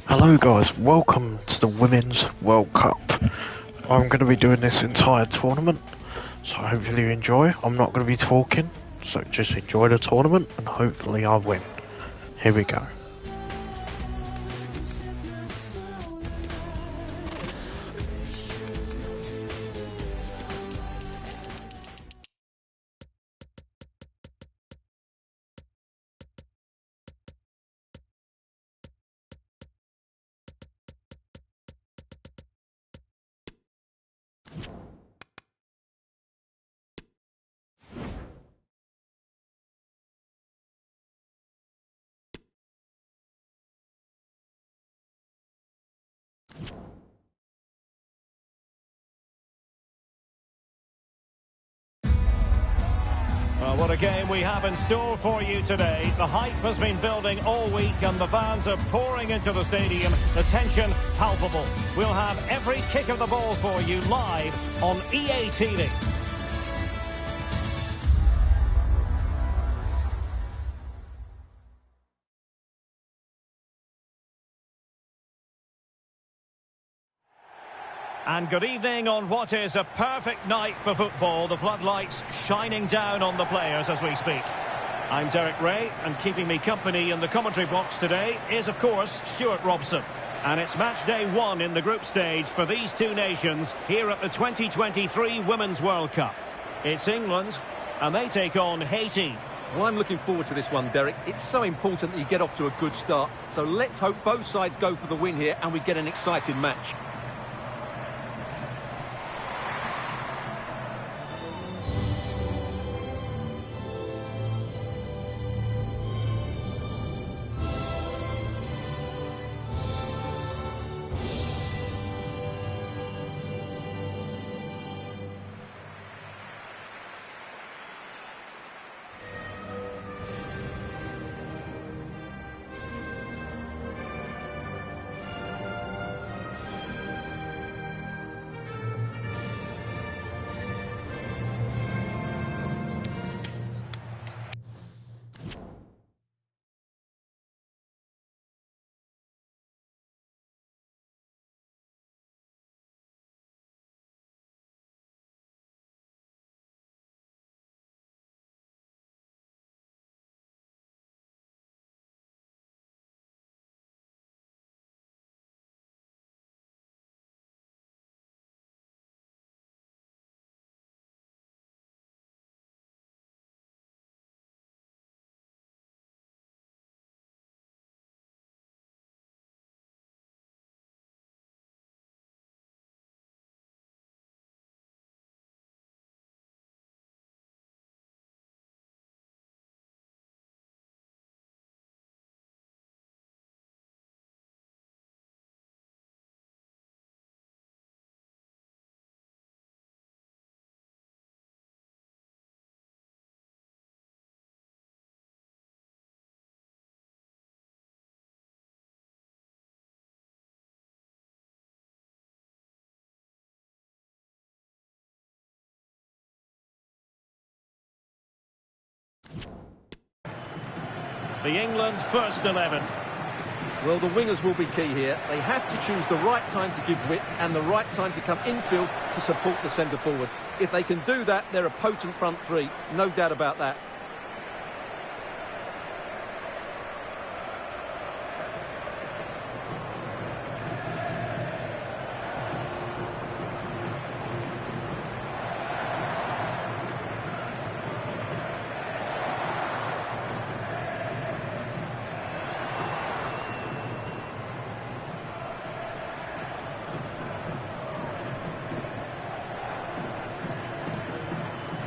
Hello guys, welcome to the Women's World Cup. I'm going to be doing this entire tournament, so hopefully you enjoy. I'm not going to be talking, so just enjoy the tournament and hopefully I'll win. Here we go. Well, what a game we have in store for you today. The hype has been building all week and the fans are pouring into the stadium. The tension palpable. We'll have every kick of the ball for you live on EA TV. And good evening on what is a perfect night for football. The floodlights shining down on the players as we speak. I'm Derek Ray, and keeping me company in the commentary box today is, of course, Stuart Robson. And it's match day 1 in the group stage for these two nations here at the 2023 Women's World Cup. It's England, and they take on Haiti. Well, I'm looking forward to this one, Derek. It's so important that you get off to a good start. So let's hope both sides go for the win here and we get an exciting match. The England first 11. Well, the wingers will be key here. They have to choose the right time to give width and the right time to come infield to support the centre forward. If they can do that, they're a potent front three. No doubt about that.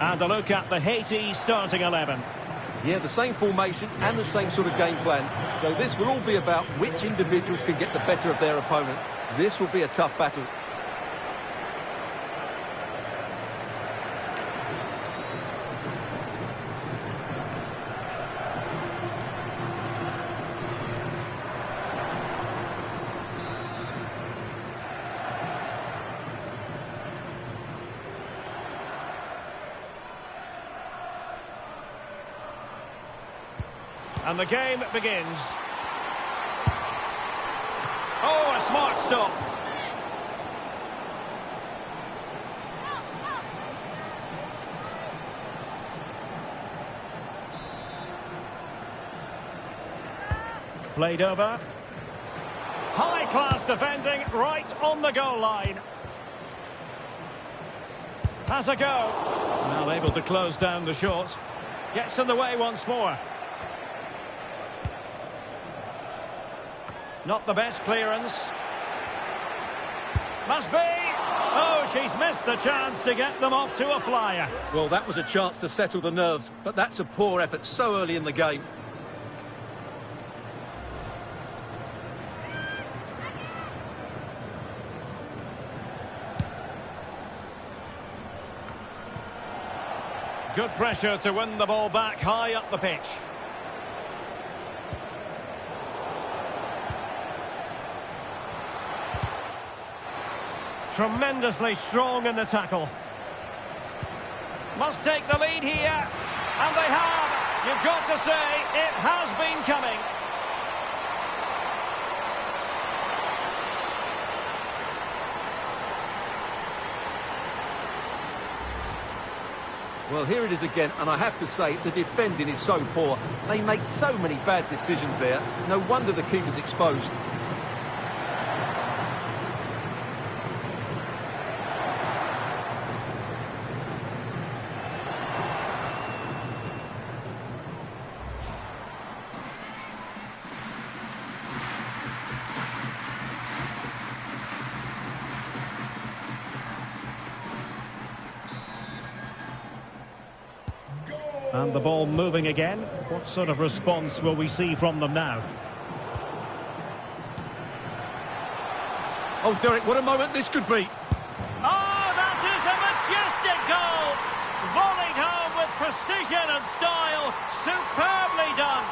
And a look at the Haiti starting 11. Yeah, the same formation and the same sort of game plan. So this will all be about which individuals can get the better of their opponent. This will be a tough battle. And the game begins. Oh, a smart stop. Played over. High-class defending right on the goal line. Has a go. Now able to close down the shot. Gets in the way once more. Not the best clearance. Must be. Oh, she's missed the chance to get them off to a flyer. Well, that was a chance to settle the nerves, but that's a poor effort so early in the game. Good pressure to win the ball back high up the pitch. Tremendously strong in the tackle. Must take the lead here. And they have. You've got to say, it has been coming. Well, here it is again, and I have to say, the defending is so poor. They make so many bad decisions there. No wonder the keeper's exposed. And the ball moving again. What sort of response will we see from them now? Oh, Derek, what a moment this could be. Oh, that is a majestic goal! Volleyed home with precision and style. Superbly done.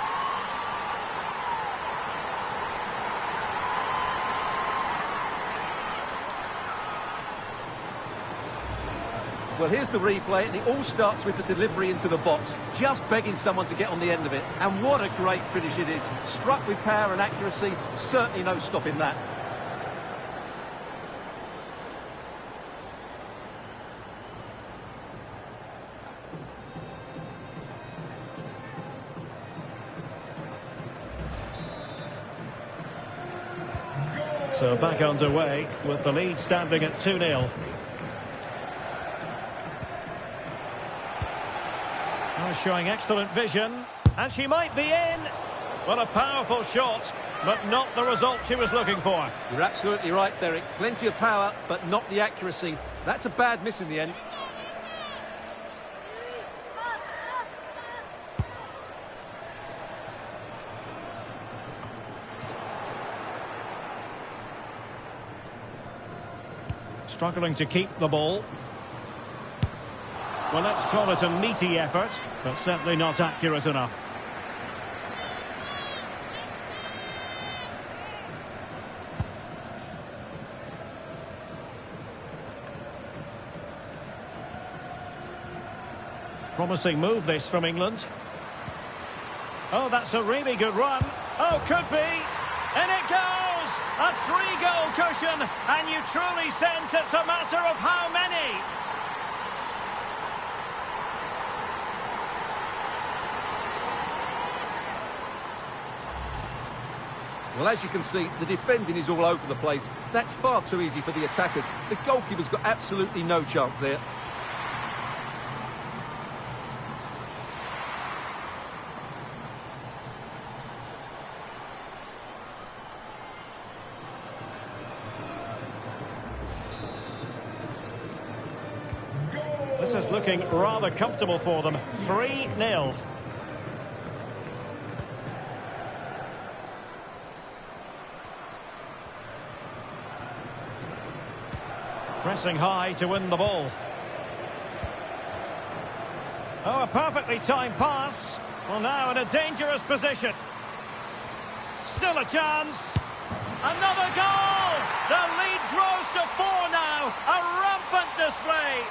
Well, here's the replay, and it all starts with the delivery into the box, just begging someone to get on the end of it. And what a great finish it is. Struck with power and accuracy, certainly no stopping that. So back underway with the lead standing at 2-0. Showing excellent vision, and she might be in. Well, a powerful shot, but not the result she was looking for. You're absolutely right, Derek. Plenty of power, but not the accuracy. That's a bad miss in the end. Struggling to keep the ball. Well, let's call it a meaty effort, but certainly not accurate enough. Promising move this from England. Oh, that's a really good run. Oh, could be. And it goes! A 3-goal cushion, and you truly sense it's a matter of how many. Well, as you can see, the defending is all over the place. That's far too easy for the attackers. The goalkeeper's got absolutely no chance there. This is looking rather comfortable for them. 3-0. Pressing high to win the ball. Oh, a perfectly timed pass. Well, now in a dangerous position. Still a chance. Another goal! The lead grows to 4 now. A rampant display.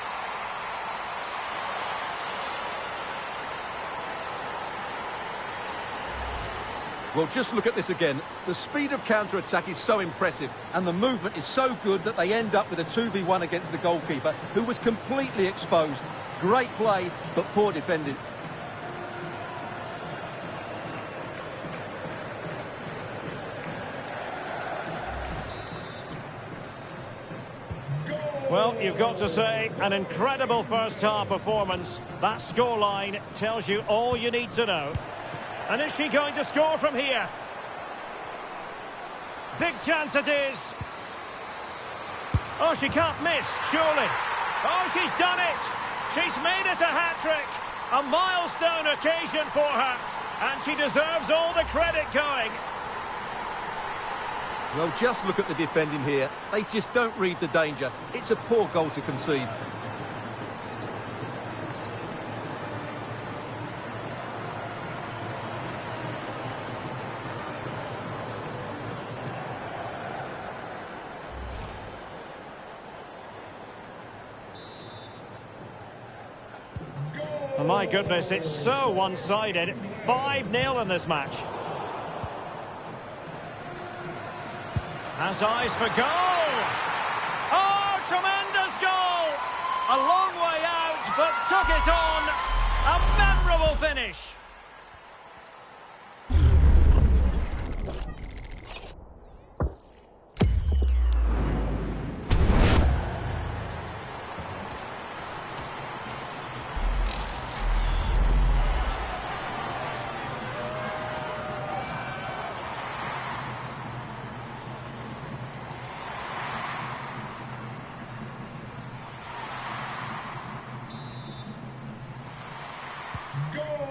Well, just look at this again. The speed of counter-attack is so impressive, and the movement is so good that they end up with a 2v1 against the goalkeeper, who was completely exposed. Great play, but poor defending. Well, you've got to say, an incredible first-half performance. That scoreline tells you all you need to know. And is she going to score from here? Big chance it is. Oh, she can't miss, surely. Oh, she's done it. She's made it a hat-trick. A milestone occasion for her. And she deserves all the credit going. Well, just look at the defending here. They just don't read the danger. It's a poor goal to concede. Oh, my goodness, it's so one-sided. 5-0 in this match. Has eyes for goal! Oh, tremendous goal! A long way out, but took it on. A memorable finish.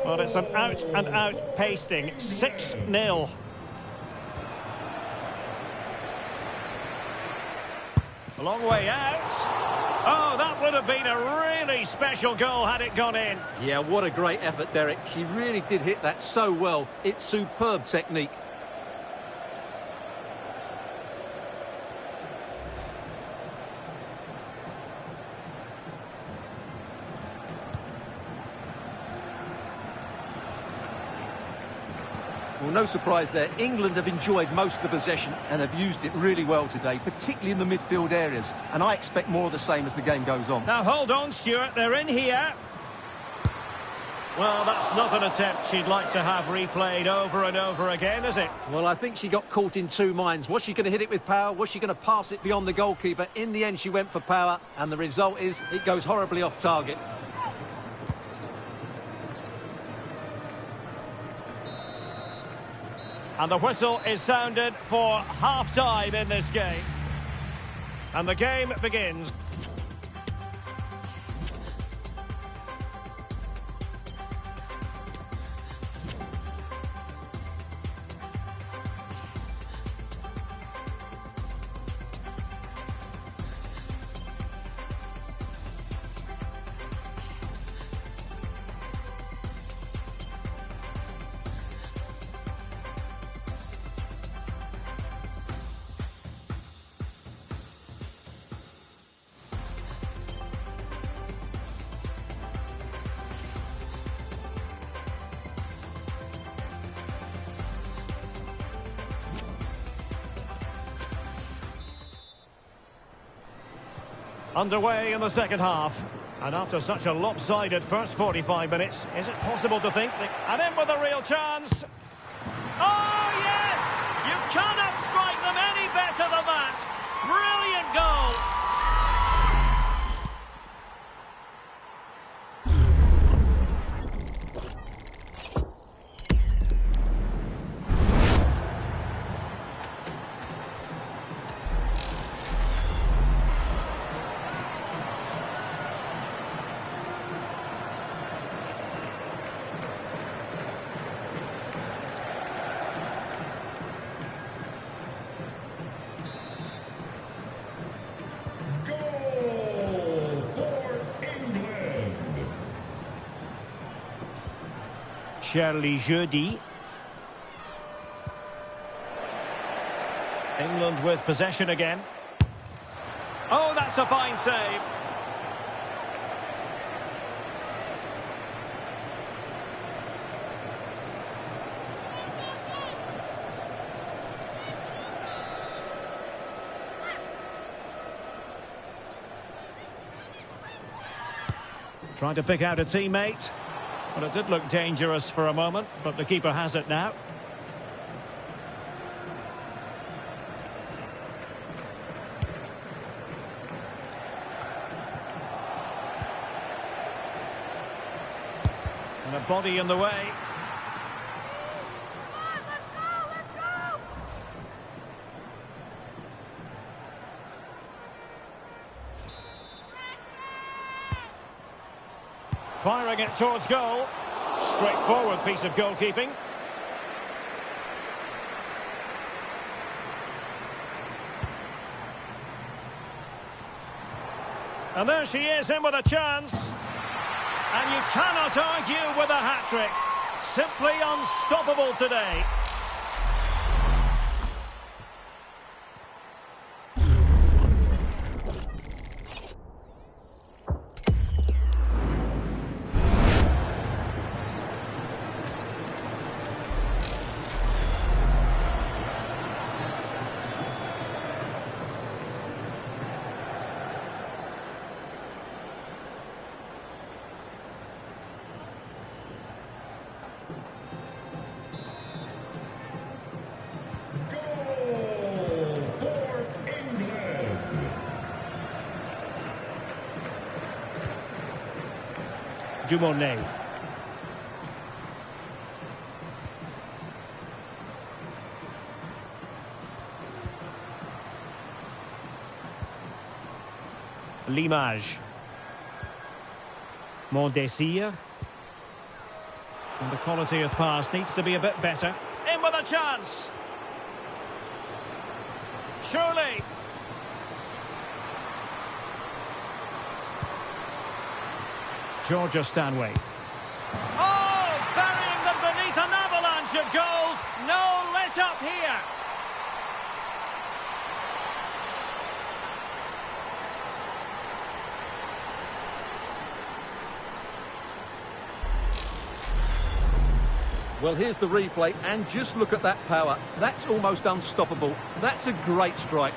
Well, it's an out-and-out pasting. 6-0. A long way out. Oh, that would have been a really special goal had it gone in. Yeah, what a great effort, Derek. She really did hit that so well. It's superb technique. Well, no surprise there. England have enjoyed most of the possession and have used it really well today, particularly in the midfield areas. And I expect more of the same as the game goes on. Now, hold on, Stuart. They're in here. Well, that's not an attempt she'd like to have replayed over and over again, is it? Well, I think she got caught in two minds. Was she going to hit it with power? Was she going to pass it beyond the goalkeeper? In the end, she went for power, and the result is it goes horribly off target. And the whistle is sounded for half-time in this game. And the game begins. Underway in the second half. And after such a lopsided first 45 minutes, is it possible to think that... And in with a real chance. Oh, yes! You cannot strike them any better than that. Brilliant goal. Charlie Jeudi. England with possession again. Oh, that's a fine save. Trying to pick out a teammate. Well, it did look dangerous for a moment, but the keeper has it now. And a body in the way. Firing it towards goal. Straightforward piece of goalkeeping. And there she is, in with a chance. And you cannot argue with a hat-trick. Simply unstoppable today. Dumont. L'Image. Mondesir. And the quality of pass needs to be a bit better. In with a chance. Surely. Georgia Stanway. Oh, burying them beneath an avalanche of goals. No let up here. Well, here's the replay, and just look at that power. That's almost unstoppable. That's a great strike.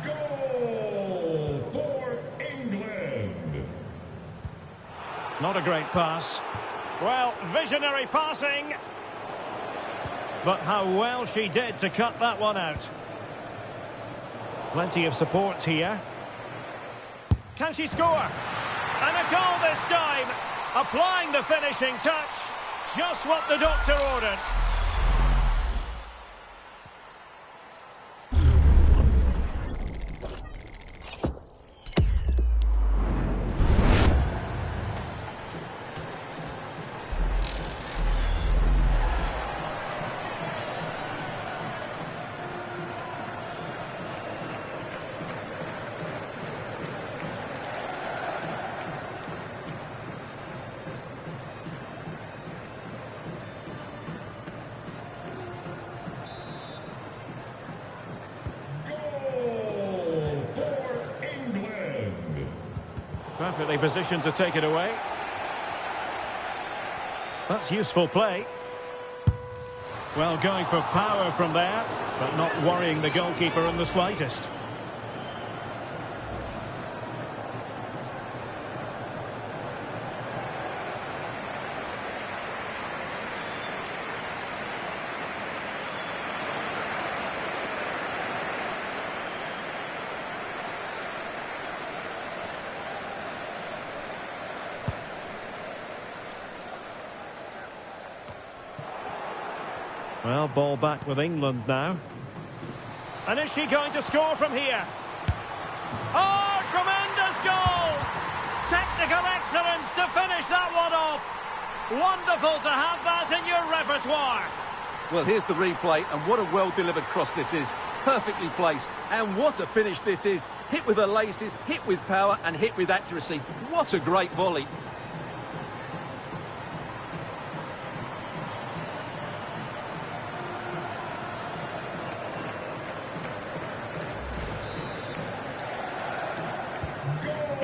Goal for England. Not a great pass. Well, visionary passing. But how well she did to cut that one out. Plenty of support here. Can she score? And a goal this time. Applying the finishing touch. Just what the doctor ordered. Perfectly positioned to take it away. That's useful play. Well, going for power from there, but not worrying the goalkeeper in the slightest. Well, ball back with England now. And is she going to score from here? Oh, tremendous goal! Technical excellence to finish that one off. Wonderful to have that in your repertoire. Well, here's the replay, and what a well-delivered cross this is. Perfectly placed, and what a finish this is. Hit with the laces, hit with power, and hit with accuracy. What a great volley.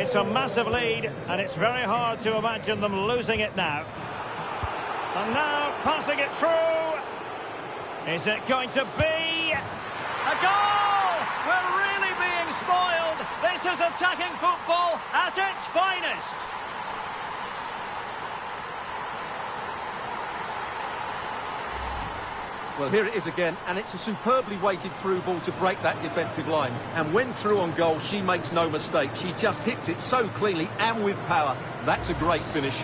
It's a massive lead, and it's very hard to imagine them losing it now. And now, passing it through. Is it going to be a goal? We're really being spoiled. This is attacking football at its finest. Well, here it is again, and it's a superbly weighted through ball to break that defensive line. And when through on goal, she makes no mistake. She just hits it so cleanly and with power. That's a great finish.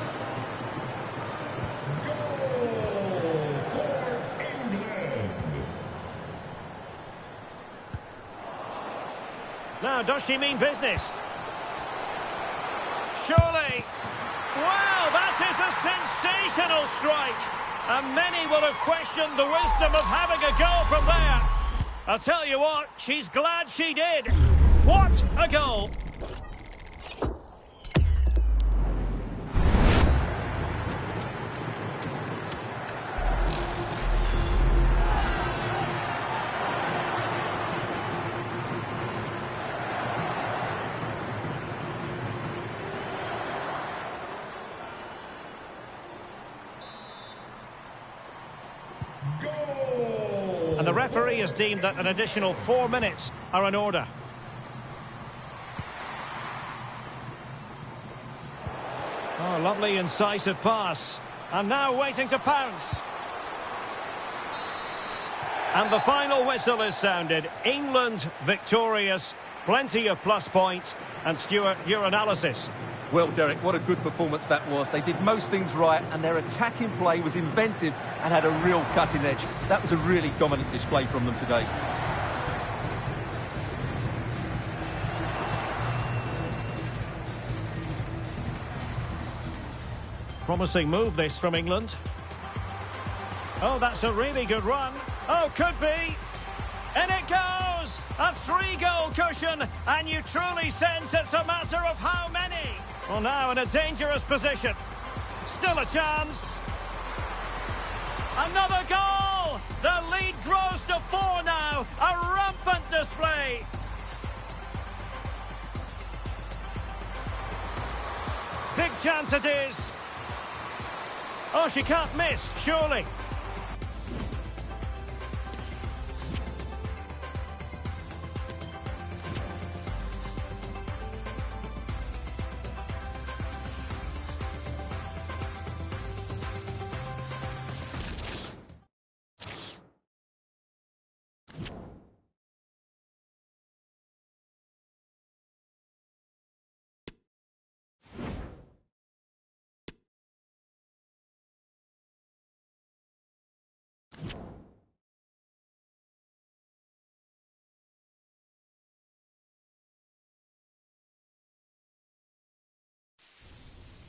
Goal for England. Now, does she mean business? Surely. Well, that is a sensational strike. And many will have questioned the wisdom of having a goal from there. I'll tell you what, she's glad she did. What a goal! Goal. And the referee has deemed that an additional 4 minutes are in order. Oh, lovely incisive pass. And now waiting to pounce. And the final whistle is sounded. England victorious. Plenty of plus points. And Stuart, your analysis. Well, Derek, what a good performance that was. They did most things right, and their attacking play was inventive and had a real cutting edge. That was a really dominant display from them today. Promising move this from England. Oh, that's a really good run. Oh, could be. And it goes! A 3-goal cushion, and you truly sense it's a matter of how many. Well, now in a dangerous position. Still a chance. Another goal! The lead grows to 4 now. A rampant display. Big chance it is. Oh, she can't miss, surely.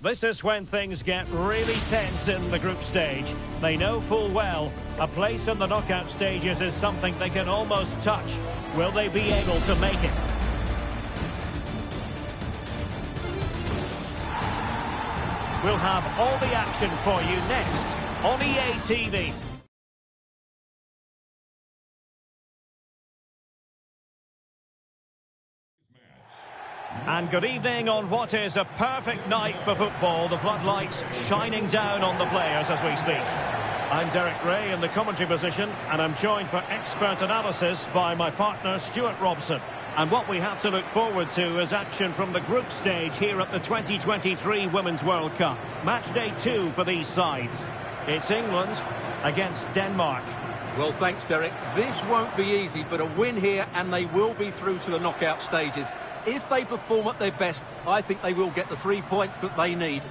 This is when things get really tense in the group stage. They know full well a place in the knockout stages is something they can almost touch. Will they be able to make it? We'll have all the action for you next on EA TV. And good evening on what is a perfect night for football. The floodlights shining down on the players as we speak. I'm Derek Ray in the commentary position, and I'm joined for expert analysis by my partner Stuart Robson. And what we have to look forward to is action from the group stage here at the 2023 Women's World Cup. Match day 2 for these sides. It's England against Denmark. Well, thanks, Derek. This won't be easy, but a win here and they will be through to the knockout stages. If they perform at their best, I think they will get the 3 points that they need.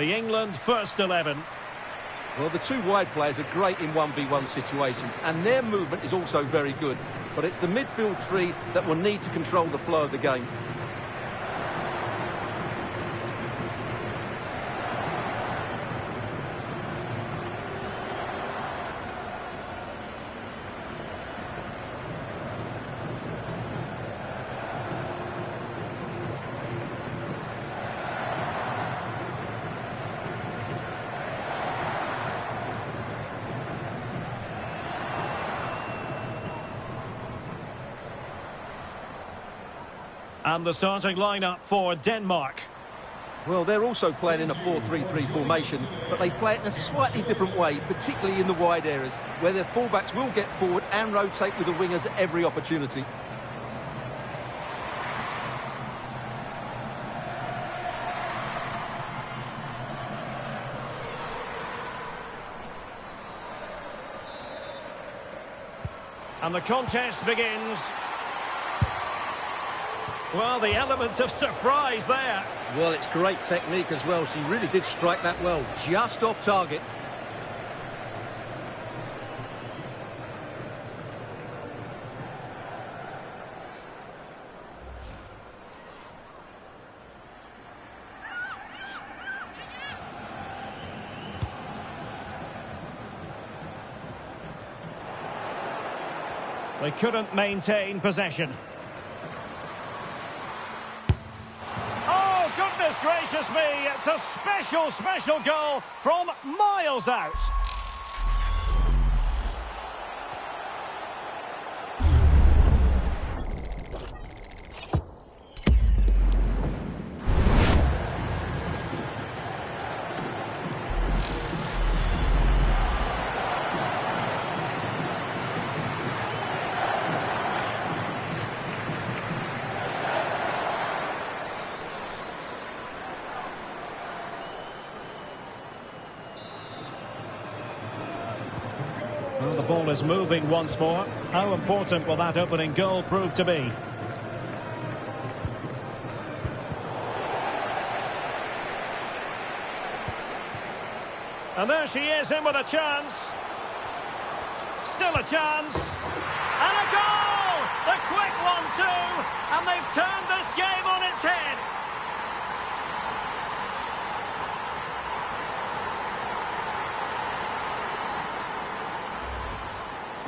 The England first 11. Well, the two wide players are great in 1v1 situations, and their movement is also very good. but it's the midfield three that will need to control the flow of the game. And the starting lineup for Denmark. Well, they're also playing in a 4-3-3 formation, but they play it in a slightly different way, particularly in the wide areas, where their fullbacks will get forward and rotate with the wingers at every opportunity. And the contest begins. Well, the elements of surprise there. Well, it's great technique as well. She really did strike that well, just off target. They couldn't maintain possession. Goodness gracious me, it's a special goal from miles out. Well, the ball is moving once more. How important will that opening goal prove to be? And there she is, in with a chance. Still a chance. And a goal! The quick 1-2. And they've turned this game on its head.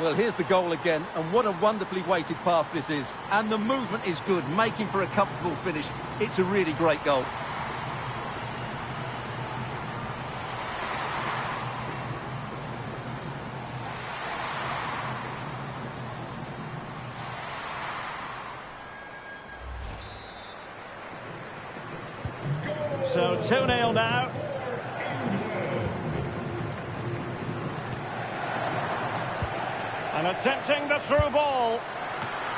Well, here's the goal again, and what a wonderfully weighted pass this is. And the movement is good, making for a comfortable finish. It's a really great goal. So 2-0 now. And attempting the through ball.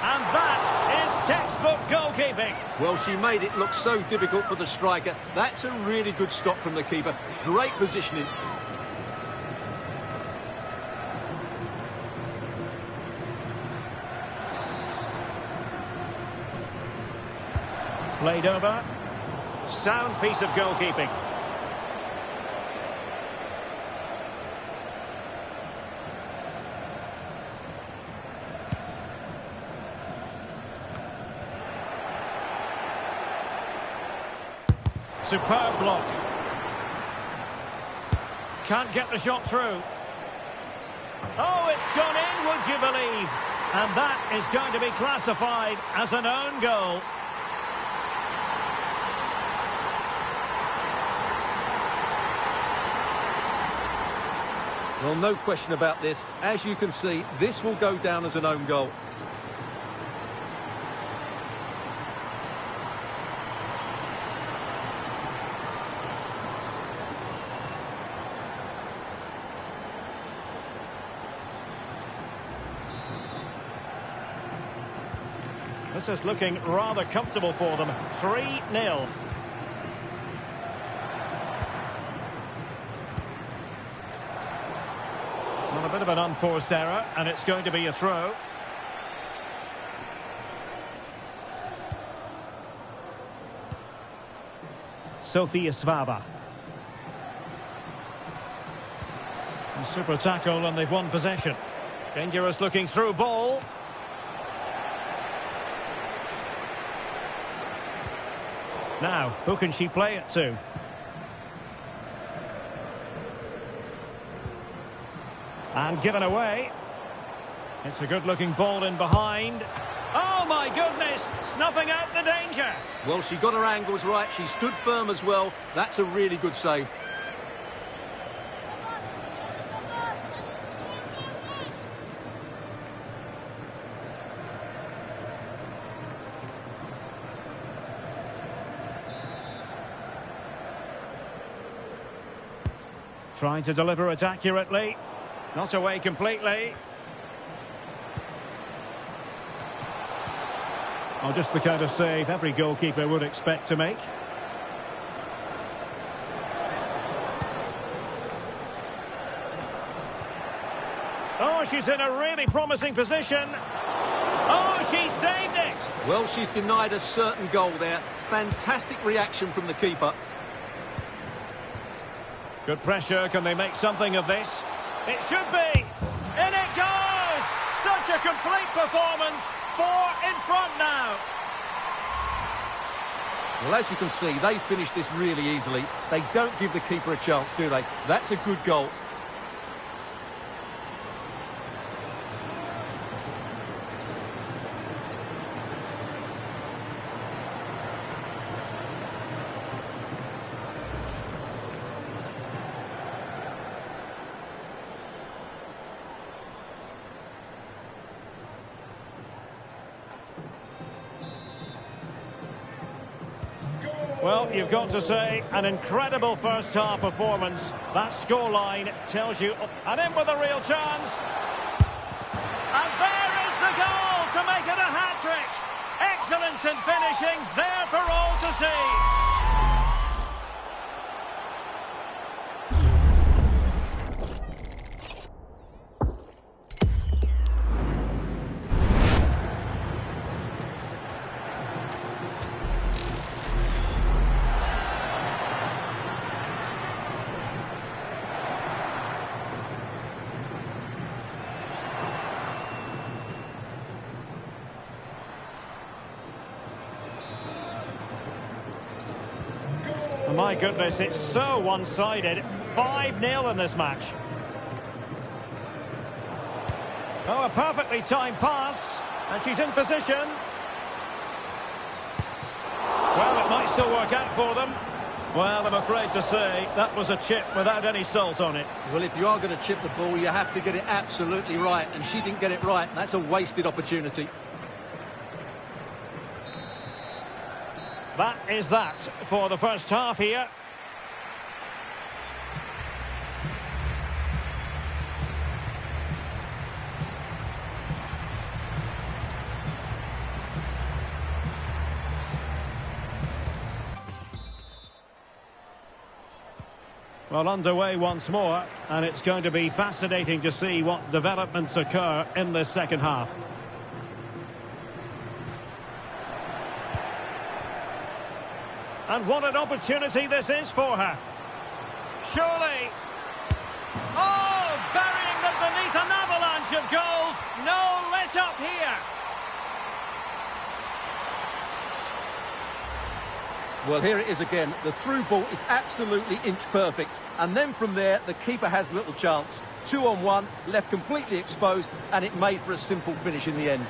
And that is textbook goalkeeping. Well, she made it look so difficult for the striker. That's a really good stop from the keeper. Great positioning. Played over. Sound piece of goalkeeping. Superb block. Can't get the shot through. Oh, it's gone in, would you believe? And that is going to be classified as an own goal. Well, no question about this. As you can see, this will go down as an own goal. This is looking rather comfortable for them. 3-0. Well, a bit of an unforced error, and it's going to be a throw. Sofia Svava. Super tackle, and they've won possession. Dangerous looking through ball. Now, who can she play it to? And given away. It's a good-looking ball in behind. Oh, my goodness! Snuffing out the danger. Well, she got her angles right. She stood firm as well. That's a really good save. Trying to deliver it accurately. Not away completely. Oh, just the kind of save every goalkeeper would expect to make. Oh, she's in a really promising position. Oh, she saved it! Well, she's denied a certain goal there. Fantastic reaction from the keeper. Good pressure. Can they make something of this? It should be. In it goes! Such a complete performance. 4 in front now. Well, as you can see, they finish this really easily. They don't give the keeper a chance, do they? That's a good goal. Well, you've got to say, an incredible first-half performance. That scoreline tells you... And in with a real chance. And there is the goal to make it a hat-trick. Excellence in finishing, there for all to see. My goodness, it's so one-sided. 5-0 in this match. Oh, a perfectly timed pass. And she's in position. Well, it might still work out for them. Well, I'm afraid to say, that was a chip without any salt on it. Well, if you are going to chip the ball, you have to get it absolutely right. And she didn't get it right. That's a wasted opportunity. That is that for the first half here. Well, underway once more, and it's going to be fascinating to see what developments occur in this second half. And what an opportunity this is for her. Surely. Oh, burying them beneath an avalanche of goals. No let up here. Well, here it is again. The through ball is absolutely inch perfect. And then from there, the keeper has little chance. 2-on-1, left completely exposed, and it made for a simple finish in the end.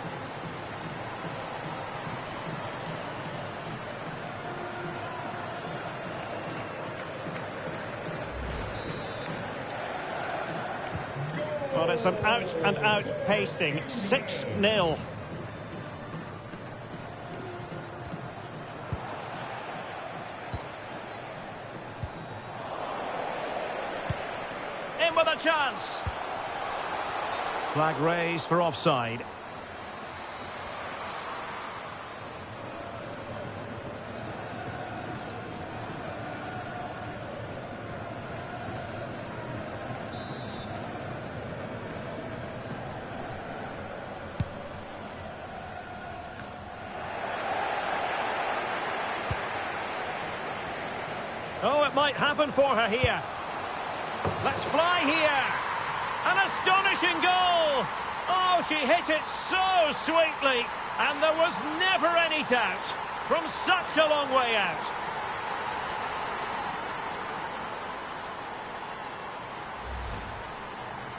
Well, it's an out-and-out pasting. 6-0. In with a chance. Flag raised for offside. Oh, it might happen for her here. Let's fly here. An astonishing goal. Oh, she hit it so sweetly. And there was never any doubt. from such a long way out.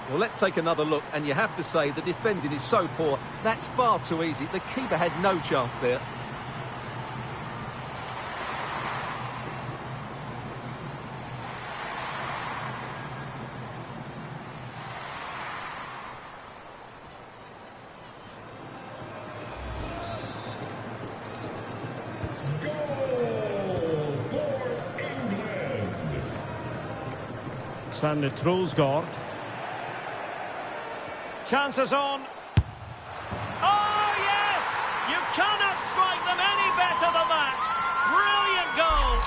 Well, let's take another look, and you have to say the defending is so poor. That's far too easy. The keeper had no chance there. Goal for England. Sander Troelsgaard. Chances on. Oh, yes! You cannot strike them any better than that. Brilliant goal.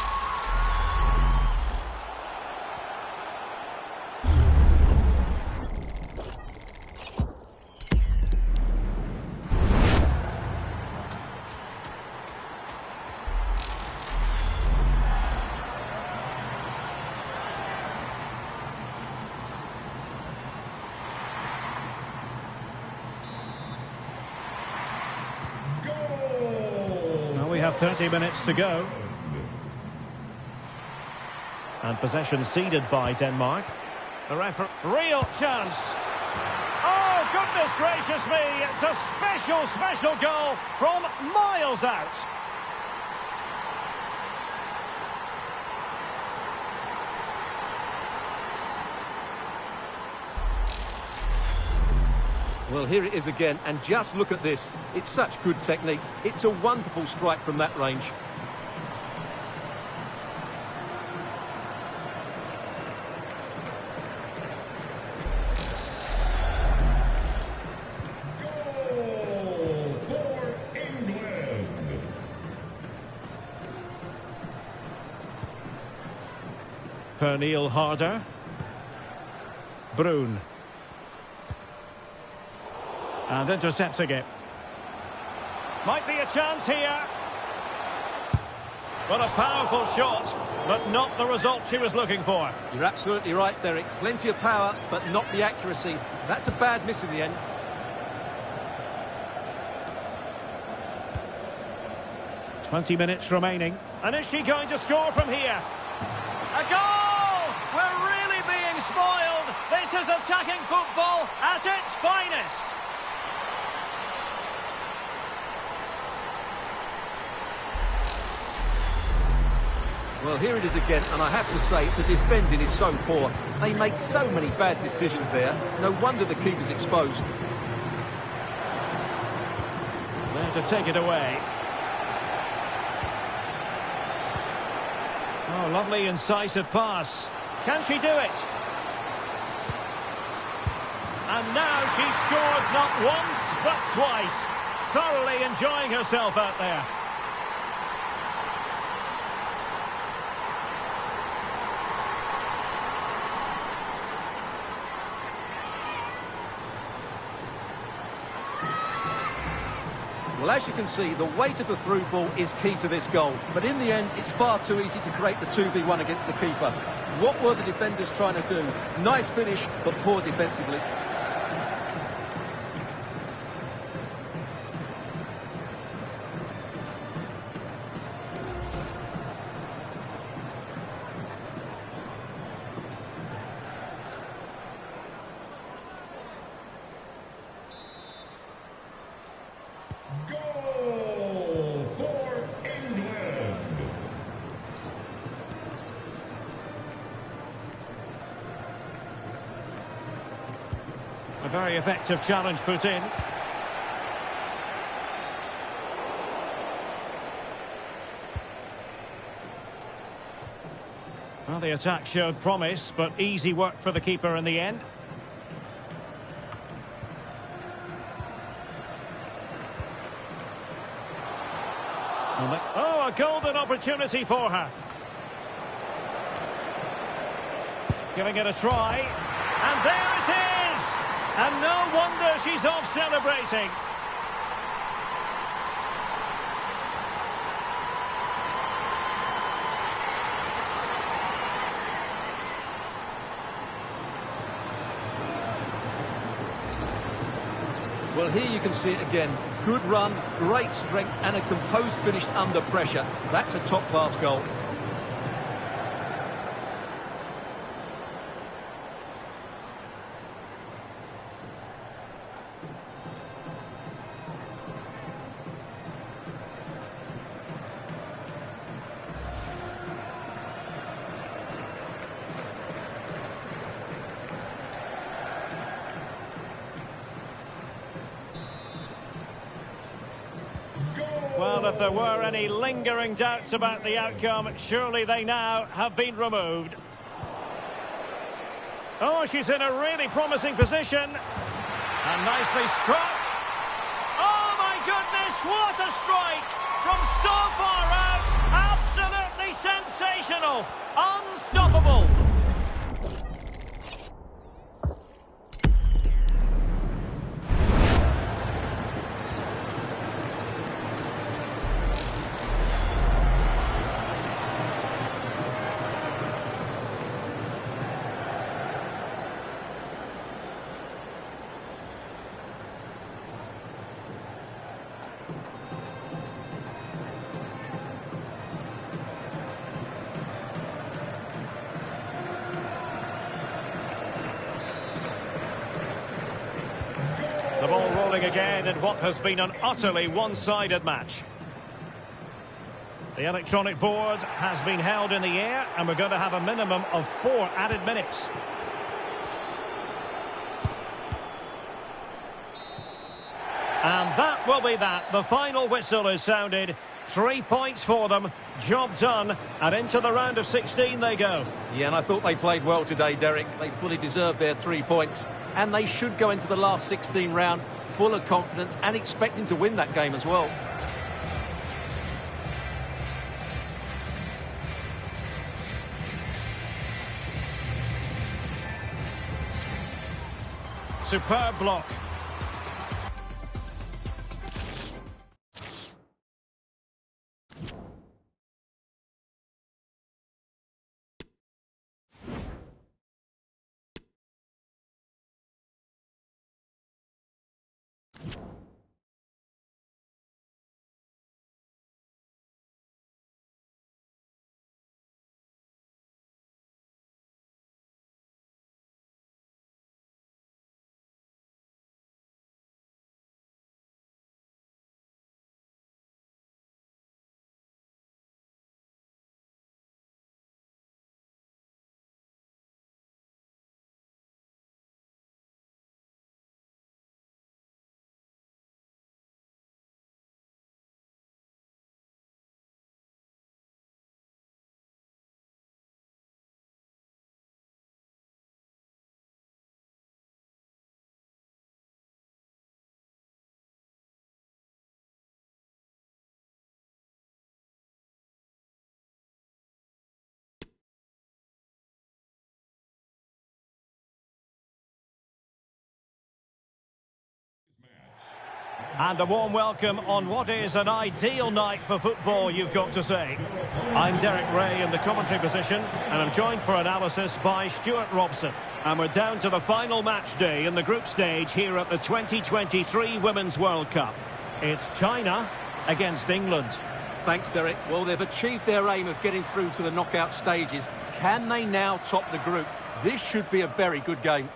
Well, we have 30 minutes to go. And possession ceded by Denmark. The referee, real chance. Oh, goodness gracious me. It's a special goal from miles out. Well, here it is again, and just look at this. It's such good technique. It's a wonderful strike from that range. Goal for England. Pernille Harder. Brun. And intercepting it. Might be a chance here. But a powerful shot, but not the result she was looking for. You're absolutely right, Derek. Plenty of power, but not the accuracy. That's a bad miss in the end. "20 minutes remaining. And is she going to score from here? A goal! We're really being spoiled. This is attacking football at its finest. Well, here it is again, and I have to say, the defending is so poor. They make so many bad decisions there. No wonder the keeper's exposed. There to take it away. Oh, lovely incisive pass. Can she do it? And now she's scored not once, but twice. Thoroughly enjoying herself out there. Well, as you can see, the weight of the through ball is key to this goal. But in the end, it's far too easy to create the 2v1 against the keeper. What were the defenders trying to do? Nice finish, but poor defensively. Goal for England. A very effective challenge put in. Well, the attack showed promise, but easy work for the keeper in the end. Oh, a golden opportunity for her. Giving it a try. And there it is! And no wonder she's off celebrating. Well, here you can see it again. Good run, great strength, and a composed finish under pressure. That's a top-class goal. Well, if there were any lingering doubts about the outcome, surely they now have been removed. Oh, she's in a really promising position. And nicely struck. Oh, my goodness, what a strike! From so far out, absolutely sensational. Unstoppable. The ball rolling again in what has been an utterly one-sided match. The electronic board has been held in the air, and we're going to have a minimum of 4 added minutes. And that will be that. The final whistle is sounded. 3 points for them. Job done. And into the round of 16 they go. Yeah, and I thought they played well today, Derek. They fully deserved their 3 points. And they should go into the last 16 round full of confidence and expecting to win that game as well. Superb block. And a warm welcome on what is an ideal night for football, you've got to say. I'm Derek Ray in the commentary position, and I'm joined for analysis by Stuart Robson. And we're down to the final match day in the group stage here at the 2023 Women's World Cup. It's China against England. Thanks, Derek. Well, they've achieved their aim of getting through to the knockout stages. Can they now top the group? This should be a very good game.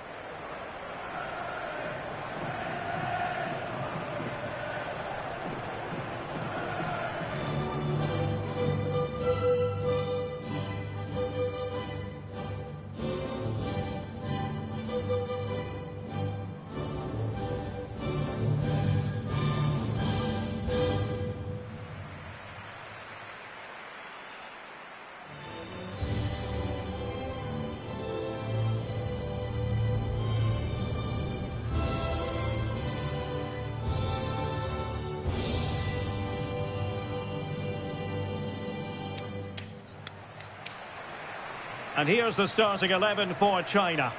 And here's the starting 11 for China.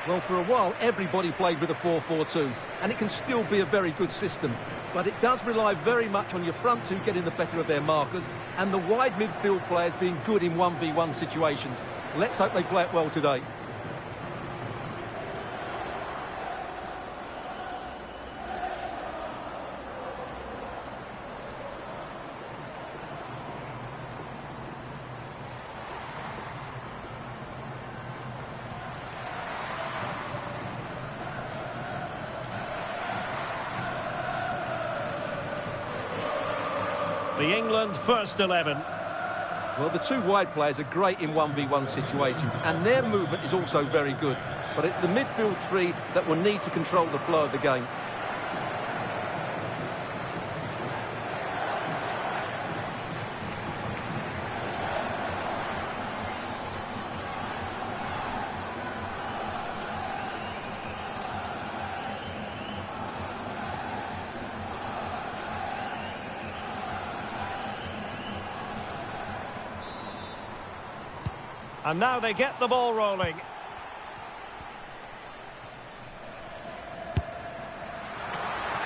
Well, for a while, everybody played with a 4-4-2, and it can still be a very good system. But it does rely very much on your front two getting the better of their markers, and the wide midfield players being good in 1v1 situations. Let's hope they play it well today. The England first 11. Well, the two wide players are great in 1v1 situations, and their movement is also very good. But it's the midfield three that will need to control the flow of the game. And now they get the ball rolling.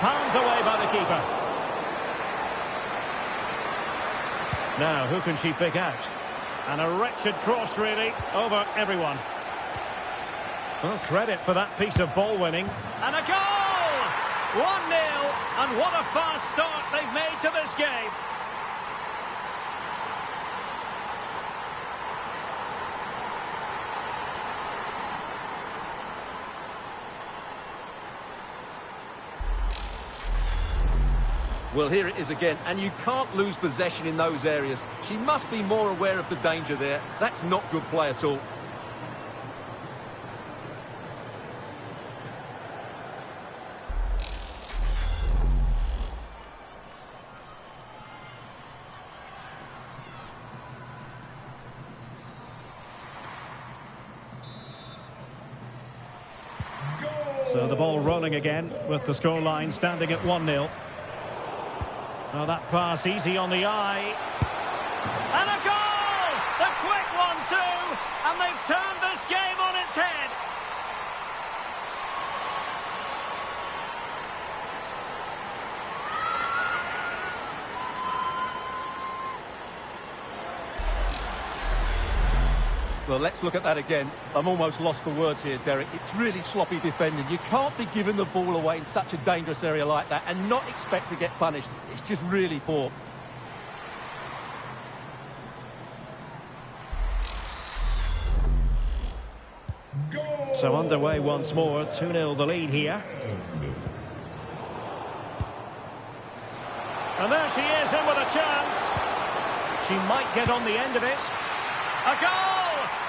Palmed away by the keeper. Now, who can she pick out? And a wretched cross, really, over everyone. Well, credit for that piece of ball winning. And a goal! 1-0, and what a fast start they've made to this game. Well, here it is again, and you can't lose possession in those areas. She must be more aware of the danger there. That's not good play at all. So the ball rolling again with the scoreline standing at 1-0. Now that pass easy on the eye. And a goal! The quick one too! And they've turned this game on its head. Well, let's look at that again. I'm almost lost for words here, Derek. It's really sloppy defending. You can't be giving the ball away in such a dangerous area like that and not expect to get punished. It's just really poor. Goal! So underway once more, 2-0 the lead here. And there she is in with a chance. She might get on the end of it. A goal!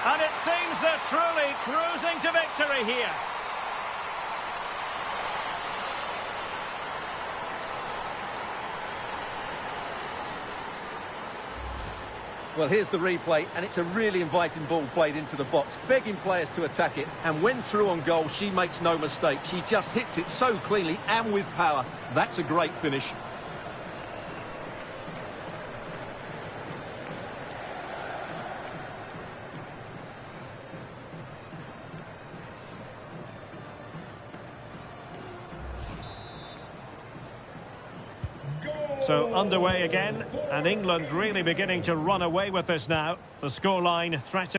And it seems they're truly cruising to victory here. Well, here's the replay, and it's a really inviting ball played into the box, begging players to attack it. And when through on goal, she makes no mistake. She just hits it so cleanly and with power. That's a great finish. So underway again, and England really beginning to run away with this now. The scoreline threatening.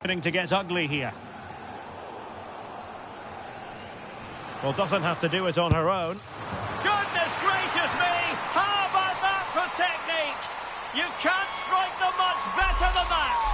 Beginning to get ugly here. Well, doesn't have to do it on her own. Goodness gracious me! How about that for technique? You can't strike them much better than that.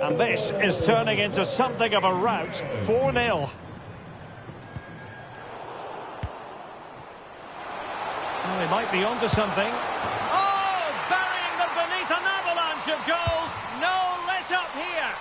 And this is turning into something of a rout. 4-0. Oh, he might be onto something. Oh, burying them beneath an avalanche of goals. No let up here.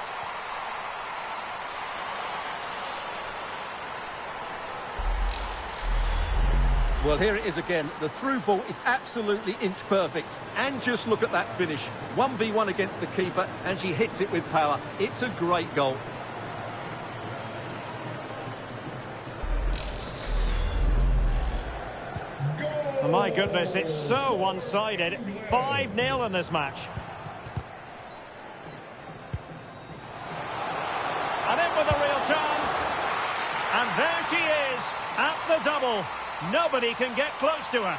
Well, here it is again. The through ball is absolutely inch perfect. And just look at that finish. 1v1 against the keeper, and she hits it with power. It's a great goal. Oh, my goodness, it's so one-sided. 5-0 in this match. And in with a real chance. And there she is, at the double. Nobody can get close to her.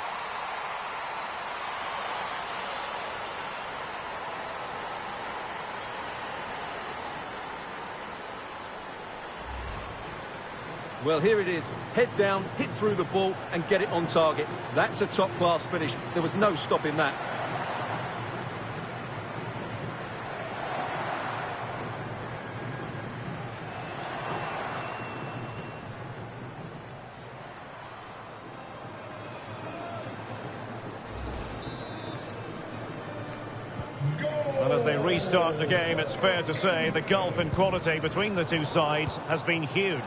Well, here it is. Head down, hit through the ball and get it on target. That's a top-class finish. There was no stopping that. And as they restart the game, it's fair to say the gulf in quality between the two sides has been huge.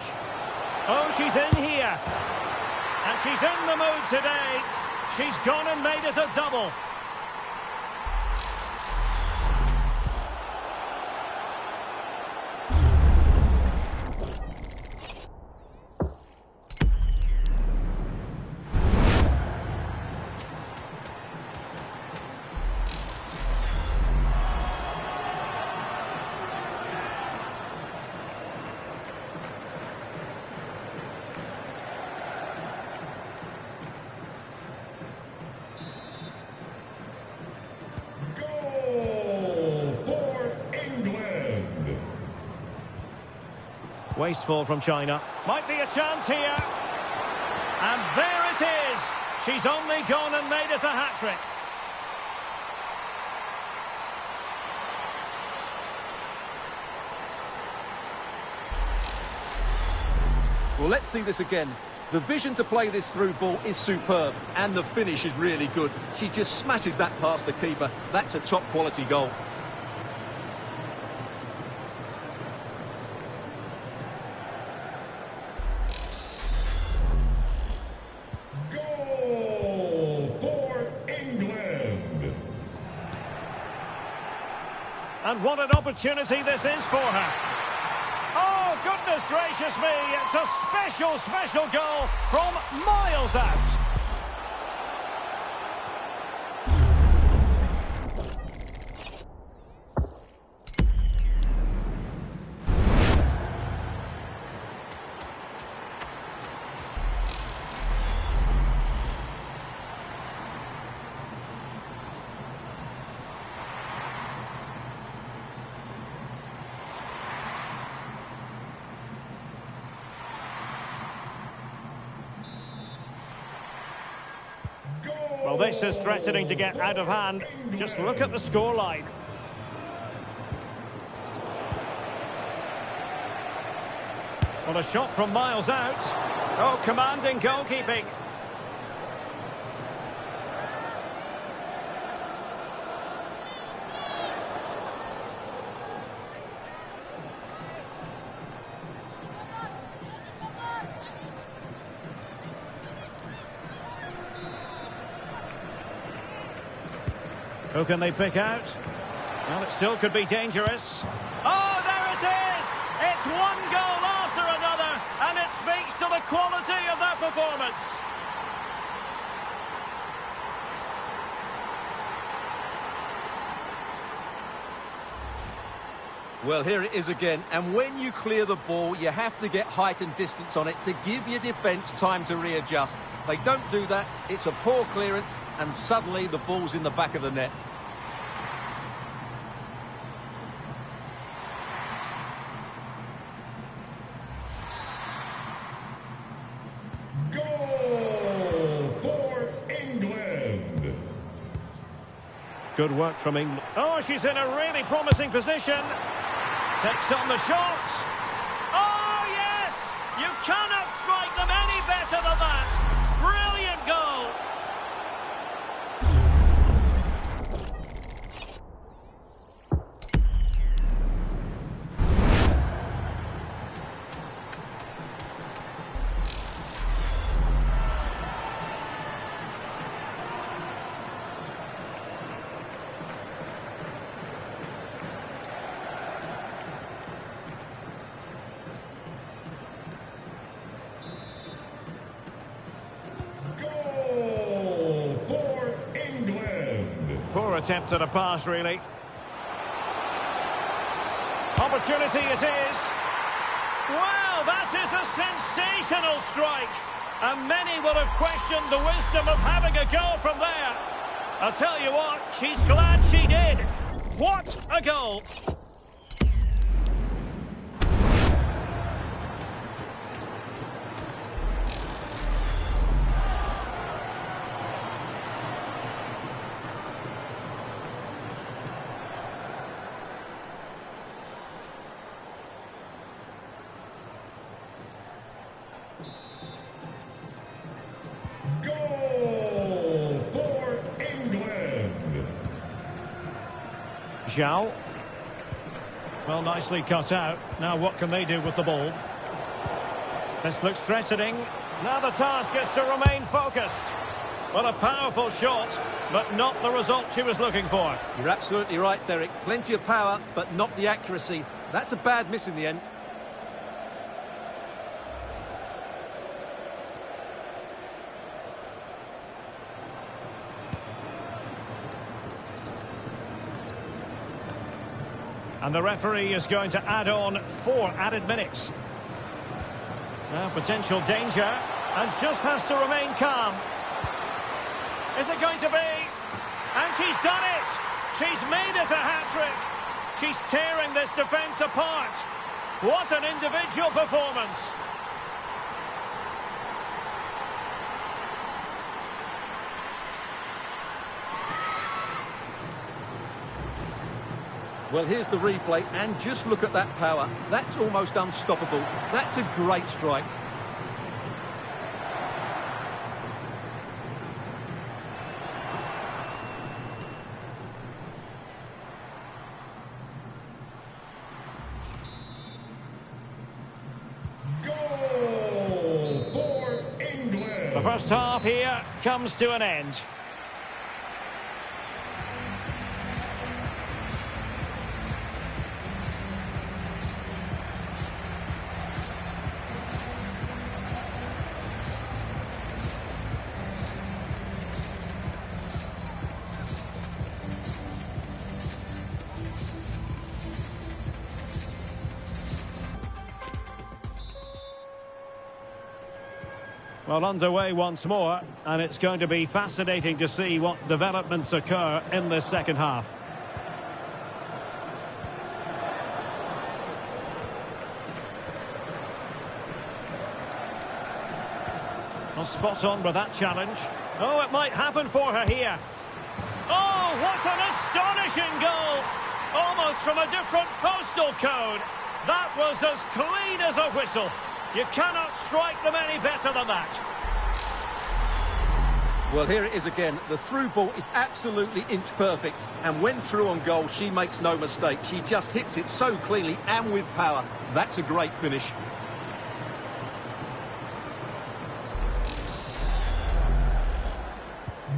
Oh, she's in here. And she's in the mood today. She's gone and made us a double. Wasteful from China. Might be a chance here. And there it is. She's only gone and made us a hat-trick. Well, let's see this again. The vision to play this through ball is superb, and the finish is really good. She just smashes that past the keeper. That's a top-quality goal. And what an opportunity this is for her. Oh, goodness gracious me. It's a special, special goal from miles out. Well, this is threatening to get out of hand. Just look at the scoreline. Well, a shot from miles out. Oh, commanding goalkeeping. Who can they pick out? Well, it still could be dangerous. Oh, there it is! one goal after another, and it speaks to the quality of their performance. Well, here it is again, and when you clear the ball, you have to get height and distance on it to give your defence time to readjust. They don't do that, it's a poor clearance, and suddenly the ball's in the back of the net. Goal for England. Good work from England. Oh, she's in a really promising position. Takes on the shot. Oh, yes! You cannot strike them any better than that. Brilliant goal. Poor attempt at a pass, really. Opportunity it is. Well, that is a sensational strike. And many would have questioned the wisdom of having a goal from there. I'll tell you what, she's glad she did. What a goal! Goal for England. Zhao. Well, nicely cut out. Now what can they do with the ball? This looks threatening. Now the task is to remain focused. Well, a powerful shot, but not the result she was looking for. You're absolutely right, Derek. Plenty of power, but not the accuracy. That's a bad miss in the end. And the referee is going to add on 4 added minutes. Now, potential danger, and just has to remain calm. Is it going to be? And she's done it! She's made it a hat-trick! She's tearing this defence apart! What an individual performance! Well, here's the replay, and just look at that power. That's almost unstoppable. That's a great strike. Goal for England. The first half here comes to an end. Well, underway once more, and it's going to be fascinating to see what developments occur in this second half. Well, spot on with that challenge. Oh, it might happen for her here. Oh, what an astonishing goal! Almost from a different postal code. That was as clean as a whistle. You cannot strike them any better than that. Well, here it is again. The through ball is absolutely inch perfect. And when through on goal, she makes no mistake. She just hits it so cleanly and with power. That's a great finish.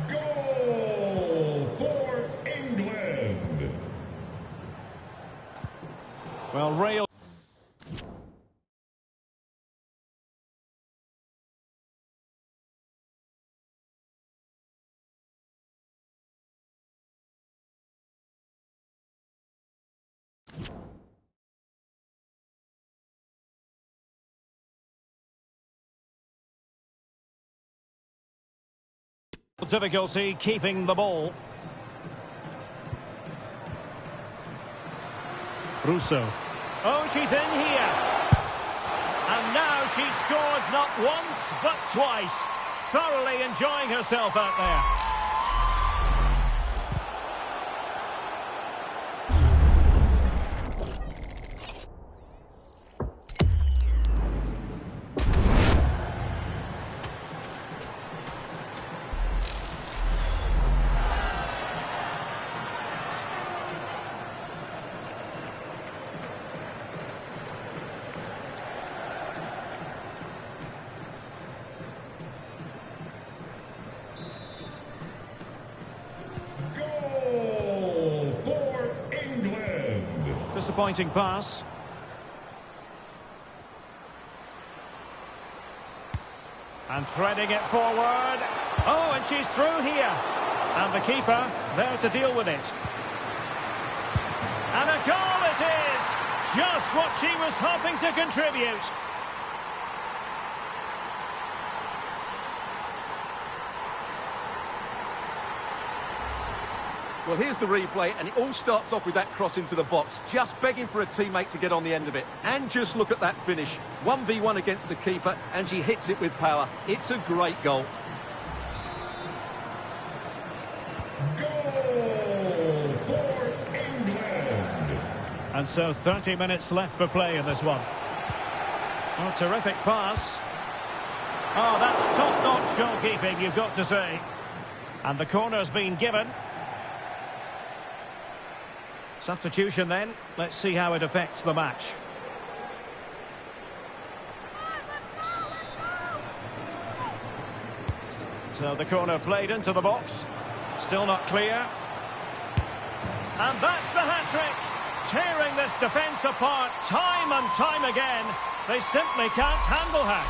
Goal for England. Well, real... Difficulty keeping the ball. Russo. Oh, she's in here. And now she's scored not once, but twice. Thoroughly enjoying herself out there. Goal for England. Disappointing pass. And threading it forward. Oh, and she's through here. And the keeper there to deal with it. And a goal it is. Just what she was hoping to contribute. Well, here's the replay, and it all starts off with that cross into the box, just begging for a teammate to get on the end of it. And just look at that finish. 1v1 against the keeper, and she hits it with power. It's a great goal. Goal for England. And so 30 minutes left for play in this one. Oh, terrific pass. Oh, that's top-notch goalkeeping, you've got to say. And the corner's been given. Substitution then. Let's see how it affects the match. So the corner played into the box. Still not clear. And that's the hat-trick. Tearing this defence apart time and time again. They simply can't handle her.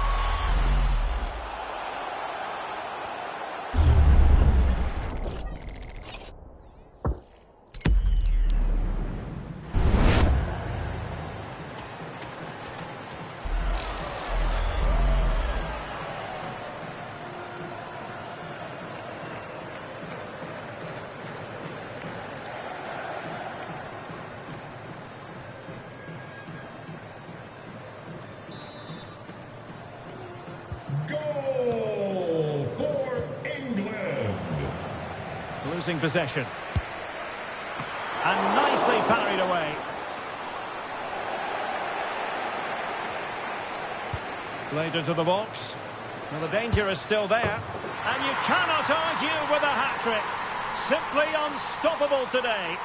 Goal for England. Losing possession. And nicely parried away. Played into the box. Well, the danger is still there. And you cannot argue with a hat-trick. Simply unstoppable today.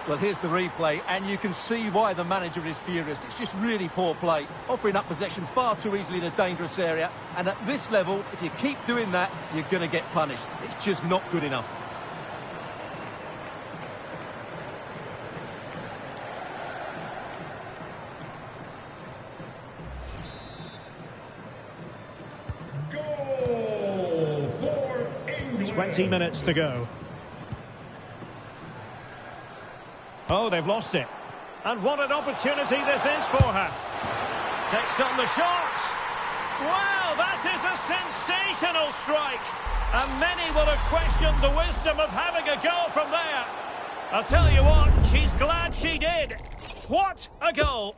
Well, here's the replay, and you can see why the manager is furious. It's just really poor play, offering up possession far too easily in a dangerous area. And at this level, if you keep doing that, you're going to get punished. It's just not good enough. Goal for England. 20 minutes to go. Oh, they've lost it. And what an opportunity this is for her. Takes on the shot. Well, that is a sensational strike. And many will have questioned the wisdom of having a goal from there. I'll tell you what, she's glad she did. What a goal.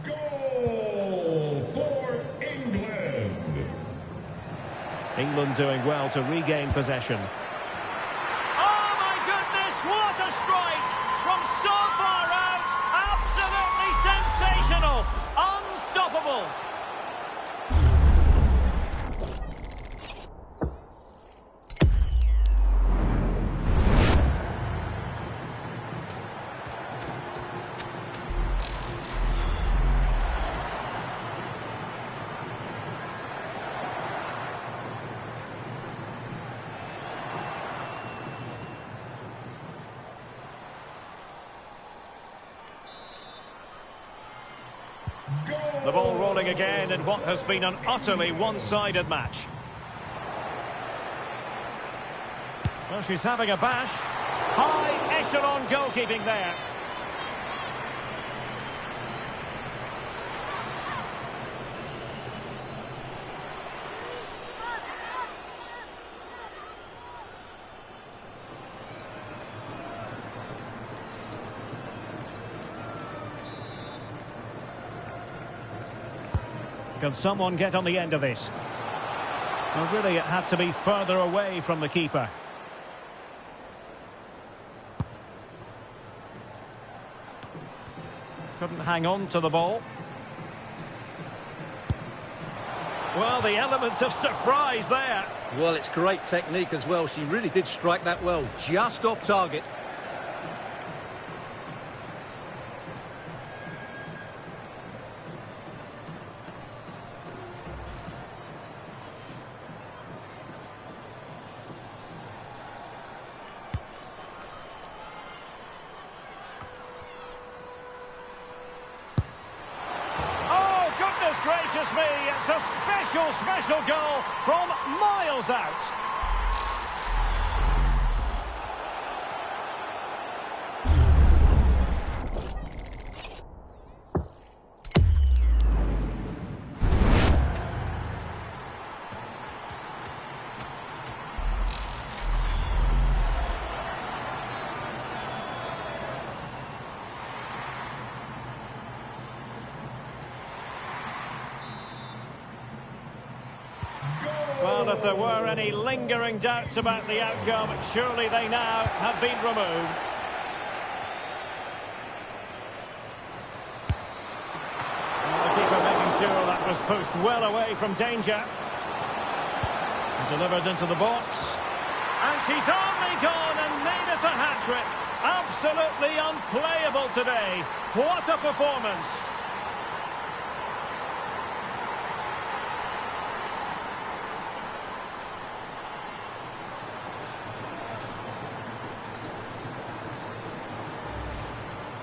Goal for England. England doing well to regain possession. Oh my goodness, what a strike! From so far out, absolutely sensational! Unstoppable! The ball rolling again in what has been an utterly one-sided match. Well, she's having a bash. High echelon goalkeeping there. Can someone get on the end of this? Well, really, it had to be further away from the keeper. Couldn't hang on to the ball. Well, the elements of surprise there. Well, it's great technique as well. She really did strike that well, just off target. Gracious me, it's a special goal from miles out. Well, if there were any lingering doubts about the outcome, surely they now have been removed. Well, the keeper making sure that was pushed well away from danger. Delivered into the box. And she's only gone and made it a hat-trick. Absolutely unplayable today. What a performance.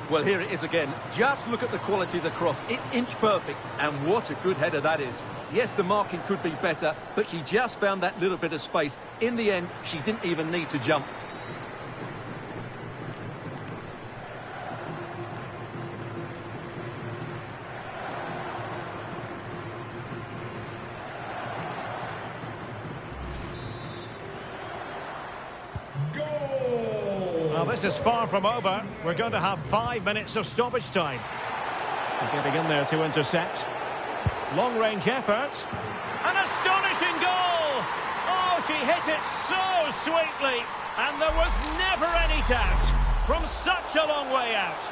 Well, here it is again. Just look at the quality of the cross. It's inch perfect, and what a good header that is. Yes, the marking could be better, but she just found that little bit of space. In the end, she didn't even need to jump. Well, this is far from over. We're going to have 5 minutes of stoppage time. They're getting in there to intercept. Long-range effort. An astonishing goal! Oh, she hit it so sweetly. And there was never any doubt from such a long way out.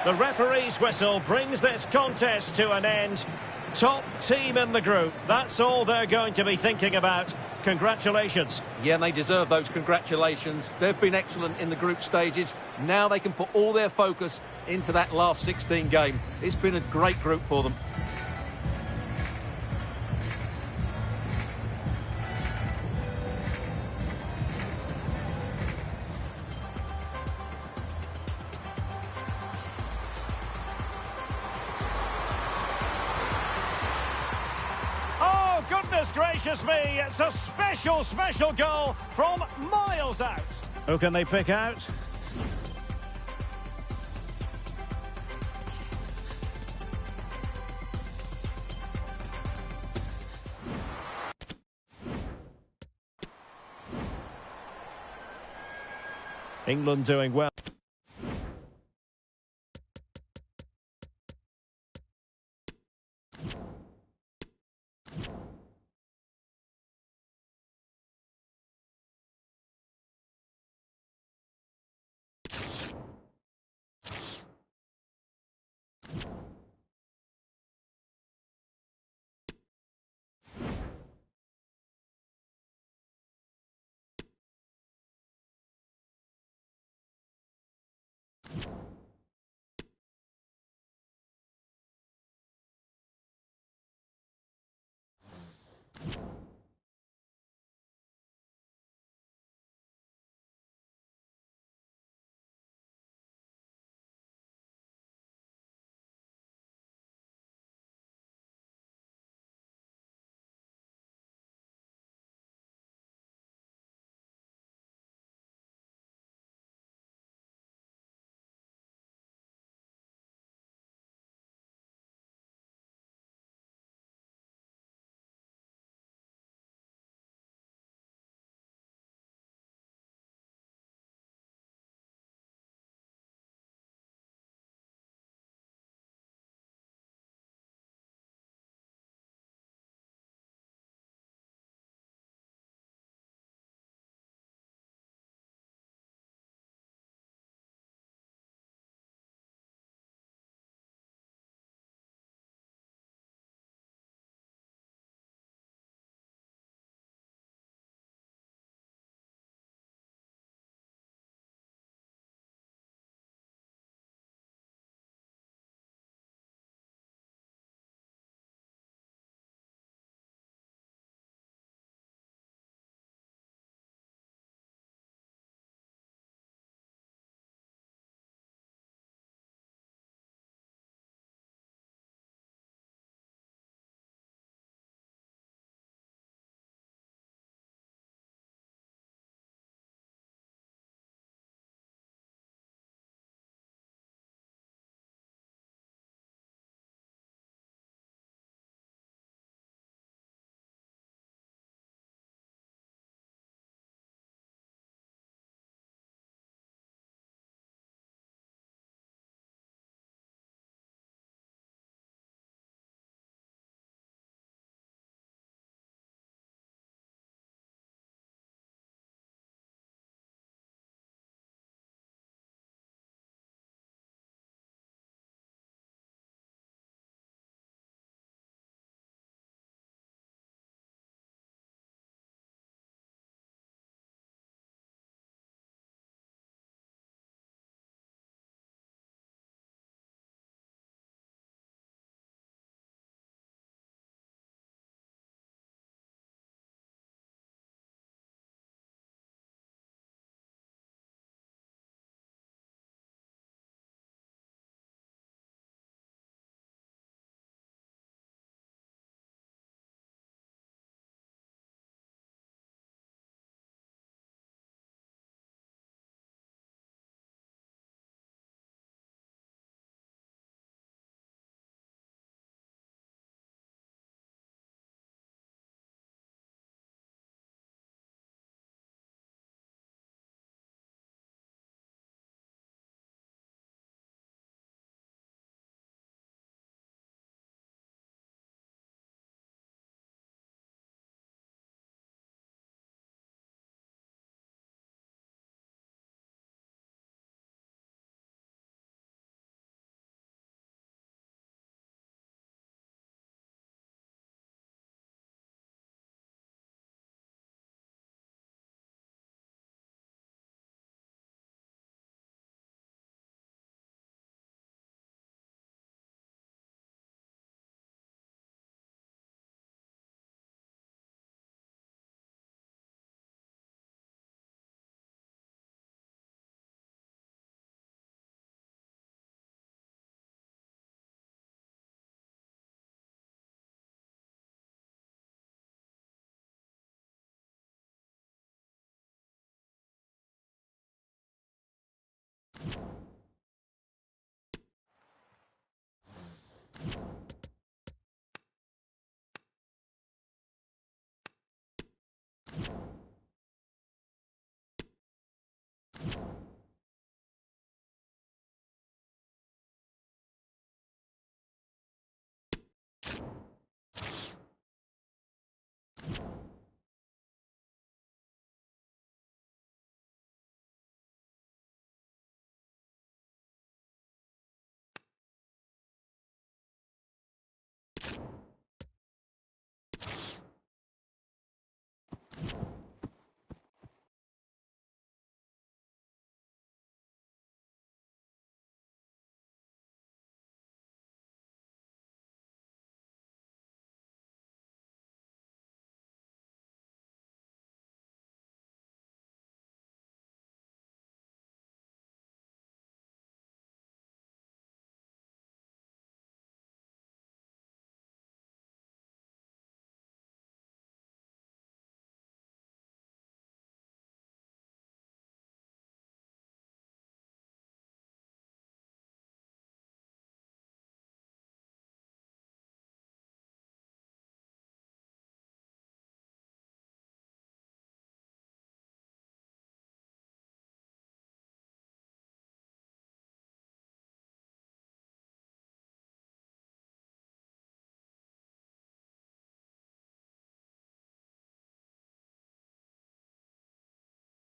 The referee's whistle brings this contest to an end. Top team in the group. That's all they're going to be thinking about. Congratulations. Yeah, and they deserve those congratulations. They've been excellent in the group stages. Now they can put all their focus into that last 16 game. It's been a great group for them. Goodness gracious me, it's a special, special goal from miles out. Who can they pick out? England doing well.